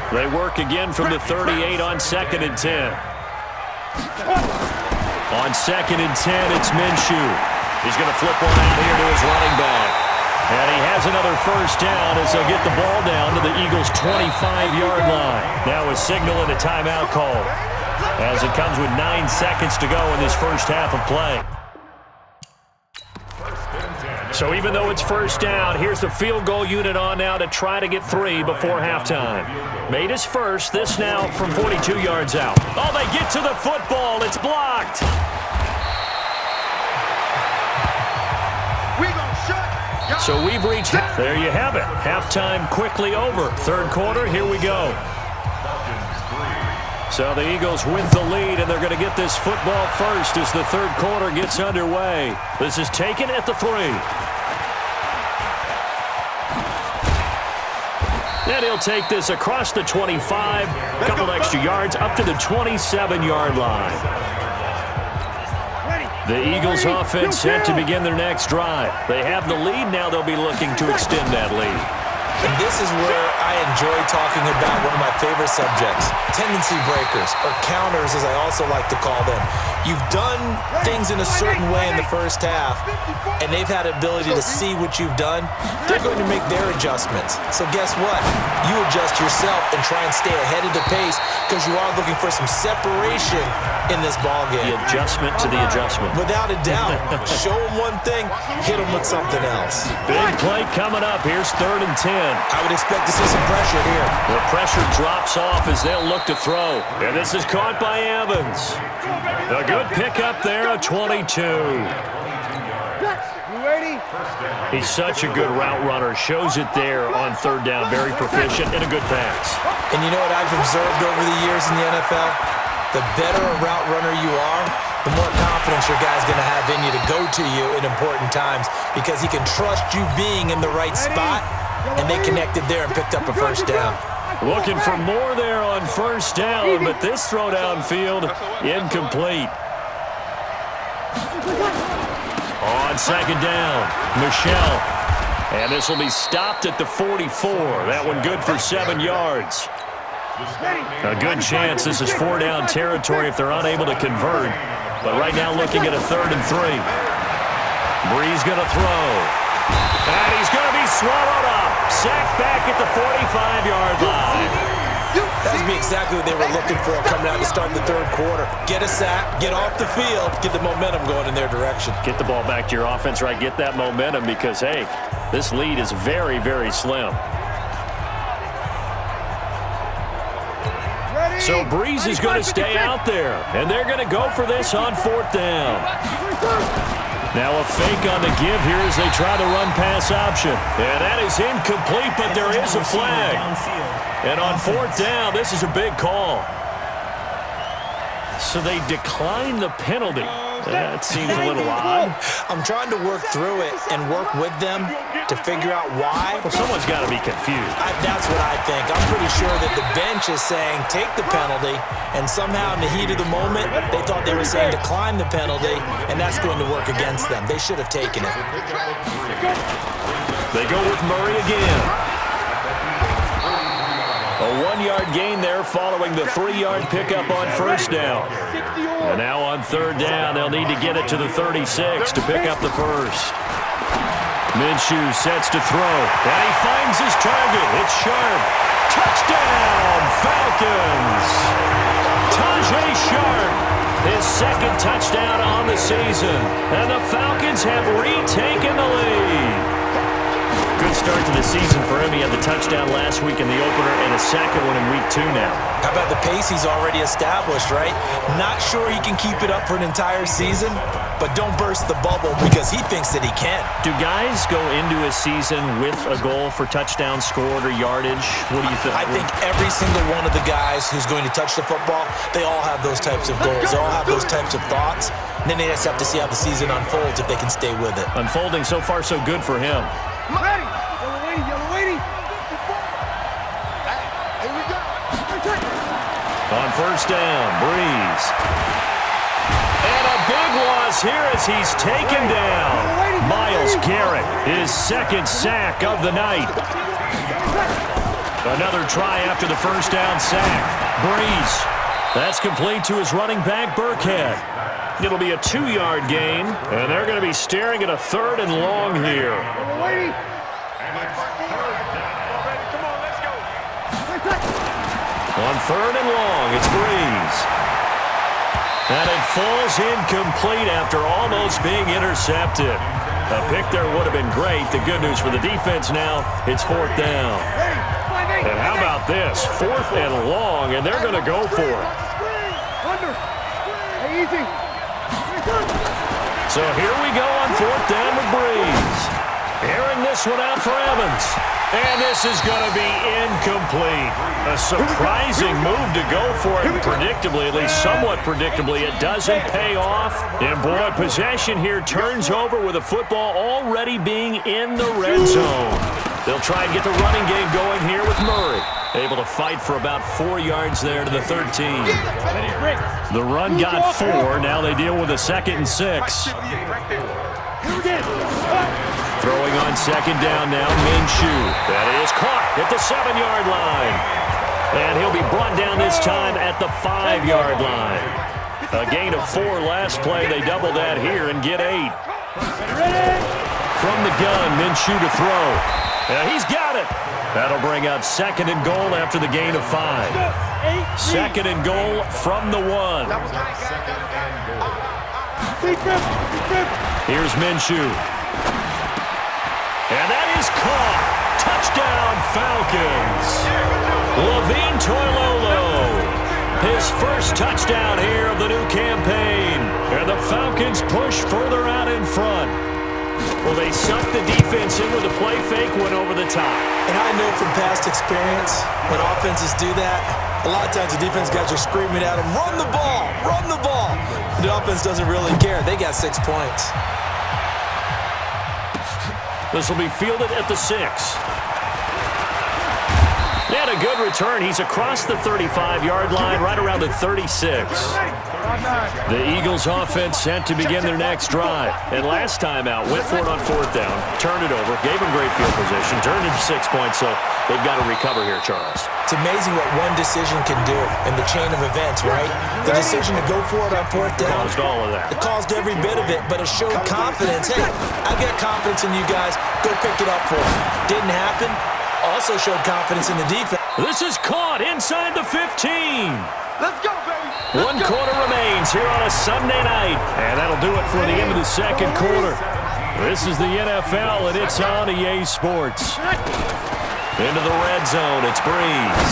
They work again from the 38 on second and 10. On second and 10, it's Minshew. He's going to flip one out here to his running back. And he has another first down as they'll get the ball down to the Eagles' 25-yard line. Now a signal and a timeout call as it comes with 9 seconds to go in this first half of play. So even though it's first down, here's the field goal unit on now to try to get 3 before halftime. Made his first, this now from 42 yards out. Oh, they get to the football. It's blocked. So we've reached, there you have it. Halftime quickly over. Third quarter, here we go. So the Eagles with the lead, and they're going to get this football first as the third quarter gets underway. This is taken at the 3. And he'll take this across the 25, a couple extra yards, up to the 27-yard line. The Eagles offense set to begin their next drive. They have the lead now. They'll be looking to extend that lead. And this is where I enjoy talking about one of my favorite subjects, tendency breakers, or counters as I also like to call them. You've done things in a certain way in the first half, and they've had the ability to see what you've done. They're going to make their adjustments. So guess what? You adjust yourself and try and stay ahead of the pace because you are looking for some separation in this ballgame. The adjustment to the adjustment. Without a doubt. Show them one thing, hit them with something else. Big play coming up. Here's 3rd and 10. I would expect to see some pressure here. The pressure drops off as they'll look to throw. And this is caught by Evans. A good pickup there, a 22. He's such a good route runner. Shows it there on 3rd down. Very proficient and a good pass. And you know what I've observed over the years in the NFL? The better a route runner you are, the more confidence your guy's going to have in you to go to you in important times because he can trust you being in the right spot, and they connected there and picked up a 1st down. Looking for more there on 1st down, but this throw downfield, incomplete. On 2nd down, Michel. And this will be stopped at the 44. That one good for 7 yards. A good chance this is 4-down territory if they're unable to convert. But right now looking at a 3rd and 3. Brees going to throw. And he's going to be swallowed up. Sacked back at the 45-yard line. That would be exactly what they were looking for coming out to start the 3rd quarter. Get a sack, get off the field, get the momentum going in their direction. Get the ball back to your offense, right? Get that momentum because, hey, this lead is very, very slim. So Brees is going to stay out there, and they're going to go for this on 4th down. Now a fake on the give here as they try the run-pass option. And that is incomplete, but there is a flag. And on 4th down, this is a big call. So they decline the penalty. That seems a little odd. I'm trying to work through it and work with them to figure out why. Well, someone's got to be confused. That's what I think. I'm pretty sure that the bench is saying take the penalty, and somehow in the heat of the moment, they thought they were saying decline the penalty, and that's going to work against them. They should have taken it. They go with Murray again. A 1-yard gain there following the 3-yard pickup on 1st down. And now on 3rd down, they'll need to get it to the 36 to pick up the 1st. Minshew sets to throw, and he finds his target. It's Sharp. Touchdown, Falcons! Tajay Sharp, his 2nd touchdown on the season. And the Falcons have retaken the lead. Good start to the season for him. He had the touchdown last week in the opener and a 2nd one in week 2 now. How about the pace he's already established, right? Not sure he can keep it up for an entire season, but don't burst the bubble because he thinks that he can. Do guys go into a season with a goal for touchdown scored or yardage? What do you think? I think every single one of the guys who's going to touch the football, they all have those types of goals. They all have those types of thoughts. And then they just have to see how the season unfolds if they can stay with it. Unfolding so far so good for him. Ready. Yellow lady. Here we go. On 1st down, Brees. And a big loss here as he's taken down. Myles Garrett, his 2nd sack of the night. Another try after the 1st down sack. Brees. That's complete to his running back, Burkhead. It'll be a 2-yard gain, and they're going to be staring at a 3rd and long here. On 3rd and long, it's Brees. And it falls incomplete after almost being intercepted. A pick there would have been great. The good news for the defense now, it's 4th down. And how about this? 4th and long, and they're going to go for it. So here we go on 4th down with Brees. Airing this one out for Evans. And this is going to be incomplete. A surprising move to go for it. Predictably, at least somewhat predictably, it doesn't pay off. And boy, possession here turns over with a football already being in the red zone. They'll try and get the running game going here with Murray. Able to fight for about 4 yards there to the 13. The run got 4. Now they deal with a 2nd and 6. Throwing on 2nd down now, Minshew. That is caught at the 7-yard line. And he'll be brought down this time at the 5-yard line. A gain of 4 last play. They double that here and get 8. From the gun, Minshew to throw. He's got it. That'll bring up 2nd and goal after the gain of 5. 2nd and goal from the 1. Here's Minshew. And that is caught. Touchdown, Falcons. Levine Toilolo. His first touchdown here of the new campaign. And the Falcons push further out in front. Well, they sucked the defense in with a play fake, went over the top. And I know from past experience, when offenses do that, a lot of times the defense guys are screaming at them, run the ball, run the ball. The offense doesn't really care. They got 6 points. This will be fielded at the 6. And a good return. He's across the 35-yard line, right around the 36. The Eagles offense sent to begin their next drive. And last time out, went for it on 4th down, turned it over, gave him great field position, turned it to 6 points, so they've got to recover here, Charles. It's amazing what one decision can do in the chain of events, right? The decision to go for it on 4th down. Caused all of that. It caused every bit of it, but it showed confidence. Hey, I've got confidence in you guys. Go pick it up for me. Didn't happen. Also showed confidence in the defense. This is caught inside the 15. Let's go, baby. 1 quarter remains here on a Sunday night. And that'll do it for the end of the 2nd quarter. This is the NFL, and it's on EA Sports. Into the red zone, it's Breeze.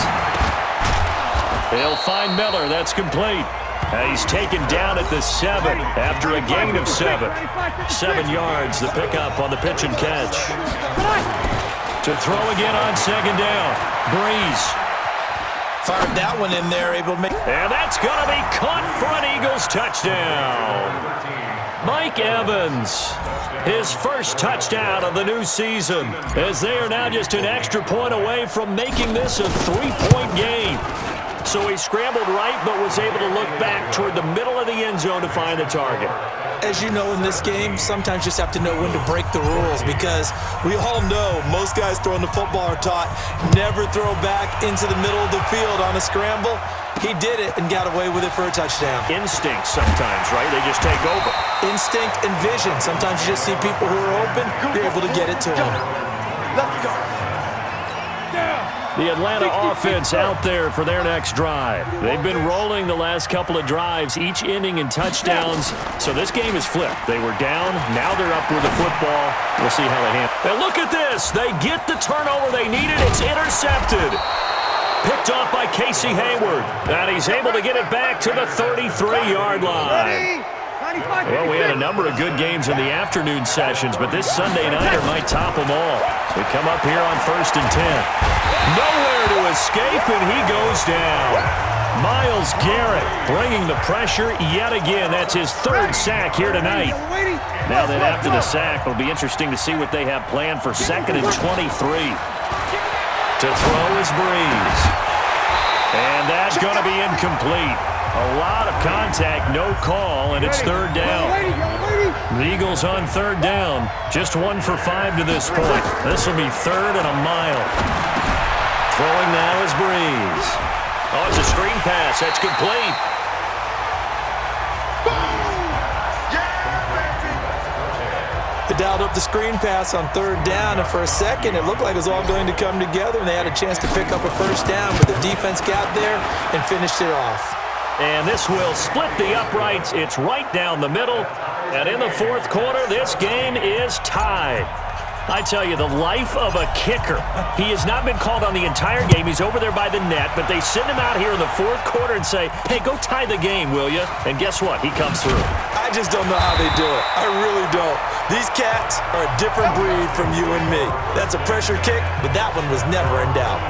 He'll find Miller, that's complete. He's taken down at the 7 after a gain of 7. 7 yards, the pickup on the pitch and catch. To throw again on 2nd down, Breeze. Fired that one in there, able to make. And that's going to be caught for an Eagles touchdown. Mike Evans, his first touchdown of the new season, as they are now just an extra point away from making this a 3-point game. So he scrambled right, but was able to look back toward the middle of the end zone to find the target. As you know, in this game, sometimes you just have to know when to break the rules, because we all know most guys throwing the football are taught never throw back into the middle of the field on a scramble. He did it and got away with it for a touchdown. Instinct sometimes, right? They just take over. Instinct and vision. Sometimes you just see people who are open, you're able to get it to them. Let's go. The Atlanta offense out there for their next drive. They've been rolling the last couple of drives, each ending in touchdowns. So this game is flipped. They were down. Now they're up with the football. We'll see how they handle it. Now look at this. They get the turnover they needed. It's intercepted. Picked off by Casey Hayward. And he's able to get it back to the 33-yard line. Well, we had a number of good games in the afternoon sessions, but this Sunday nighter might top them all. We come up here on 1st and 10. Nowhere to escape, and he goes down. Myles Garrett bringing the pressure yet again. That's his 3rd sack here tonight. Now then, after the sack, it'll be interesting to see what they have planned for 2nd and 23. To throw is Breeze. And that's going to be incomplete. A lot of contact, no call, and it's 3rd down. The Eagles on 3rd down. Just 1 for 5 to this point. This will be 3rd and a mile. Throwing now is Breeze. Oh, it's a screen pass. That's complete. They dialed up the screen pass on 3rd down, and for a second it looked like it was all going to come together, and they had a chance to pick up a 1st down, but the defense got there and finished it off. And this will split the uprights. It's right down the middle. And in the 4th quarter, this game is tied. I tell you, the life of a kicker. He has not been called on the entire game. He's over there by the net, but they send him out here in the 4th quarter and say, hey, go tie the game, will you? And guess what? He comes through. I just don't know how they do it. I really don't. These cats are a different breed from you and me. That's a pressure kick, but that one was never in doubt.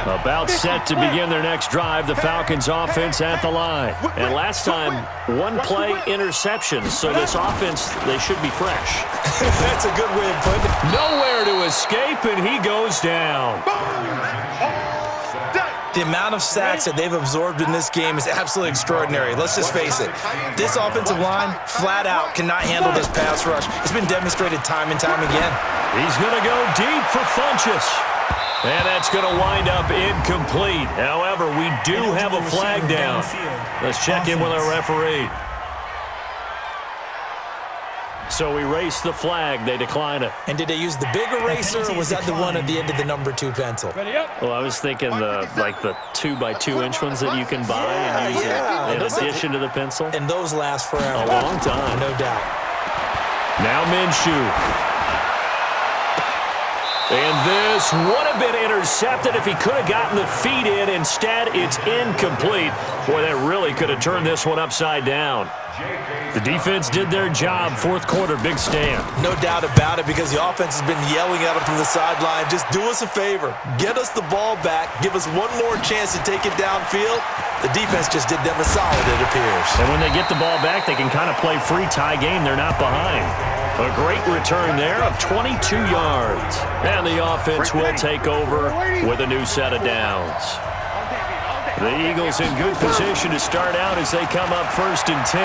About set to begin their next drive, the Falcons offense at the line. And last time, 1 play interception, so this offense, they should be fresh. That's a good way of putting it. Nowhere to escape, and he goes down. The amount of sacks that they've absorbed in this game is absolutely extraordinary. Let's just face it. This offensive line, flat out, cannot handle this pass rush. It's been demonstrated time and time again. He's going to go deep for Funchess. And that's going to wind up incomplete. However, we do have a flag down. Let's check in with our referee. So we race the flag. They decline it. And did they use the big eraser, or was that the one at the end of the number 2 pencil? Well, I was thinking the 2x2-inch ones that you can buy and use in addition to the pencil. And those last forever. A long time. No doubt. Now Minshew. And this would have been intercepted if he could have gotten the feet in. Instead, it's incomplete. Boy, that really could have turned this one upside down. The defense did their job. Fourth quarter, big stand. No doubt about it, because the offense has been yelling at them from the sideline. Just do us a favor. Get us the ball back. Give us one more chance to take it downfield. The defense just did them a solid, it appears. And when they get the ball back, they can kind of play free tie game. They're not behind. A great return there of 22 yards. And the offense will take over with a new set of downs. The Eagles in good position to start out as they come up 1st and 10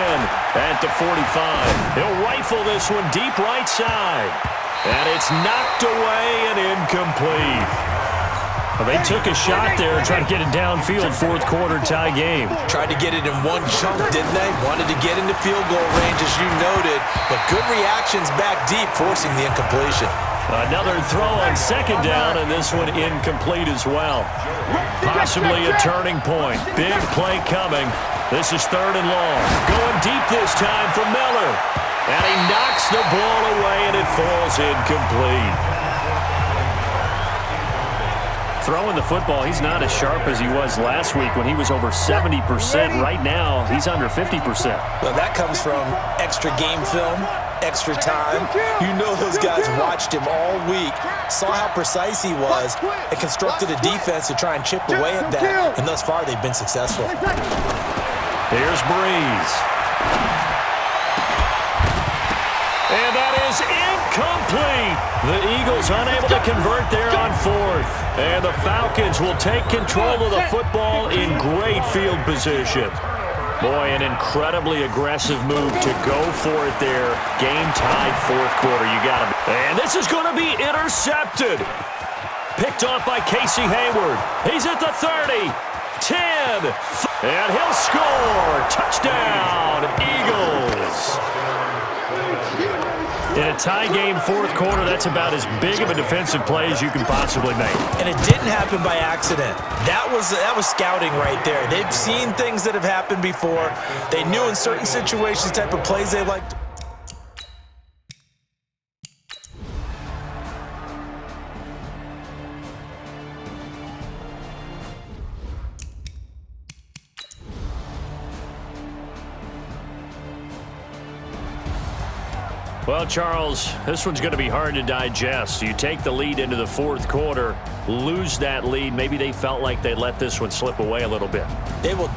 at the 45. He'll rifle this one deep right side. And it's knocked away and incomplete. Well, they took a shot there and tried to get it downfield. Fourth quarter tie game. Tried to get it in one chunk, didn't they? Wanted to get into field goal range, as you noted. But good reactions back deep, forcing the incompletion. Another throw on 2nd down, and this one incomplete as well. Possibly a turning point. Big play coming. This is 3rd and long. Going deep this time for Miller. And he knocks the ball away, and it falls incomplete. Throwing the football, he's not as sharp as he was last week when he was over 70%. Right now, he's under 50%. Well, that comes from extra game film, extra time. You know those guys watched him all week, saw how precise he was, and constructed a defense to try and chip away at that. And thus far, they've been successful. Here's Breeze. And that is incomplete. The Eagles unable to convert there on 4th. And the Falcons will take control of the football in great field position. Boy, an incredibly aggressive move to go for it there. Game-tied 4th quarter. You got him. And this is going to be intercepted. Picked off by Casey Hayward. He's at the 30. 10. And he'll score. Touchdown, Eagles. In a tie game 4th quarter, that's about as big of a defensive play as you can possibly make. And it didn't happen by accident. That was scouting right there. They've seen things that have happened before. They knew in certain situations type of plays they liked. Well, Charles, this one's going to be hard to digest. You take the lead into the 4th quarter, lose that lead. Maybe they felt like they let this one slip away a little bit. They will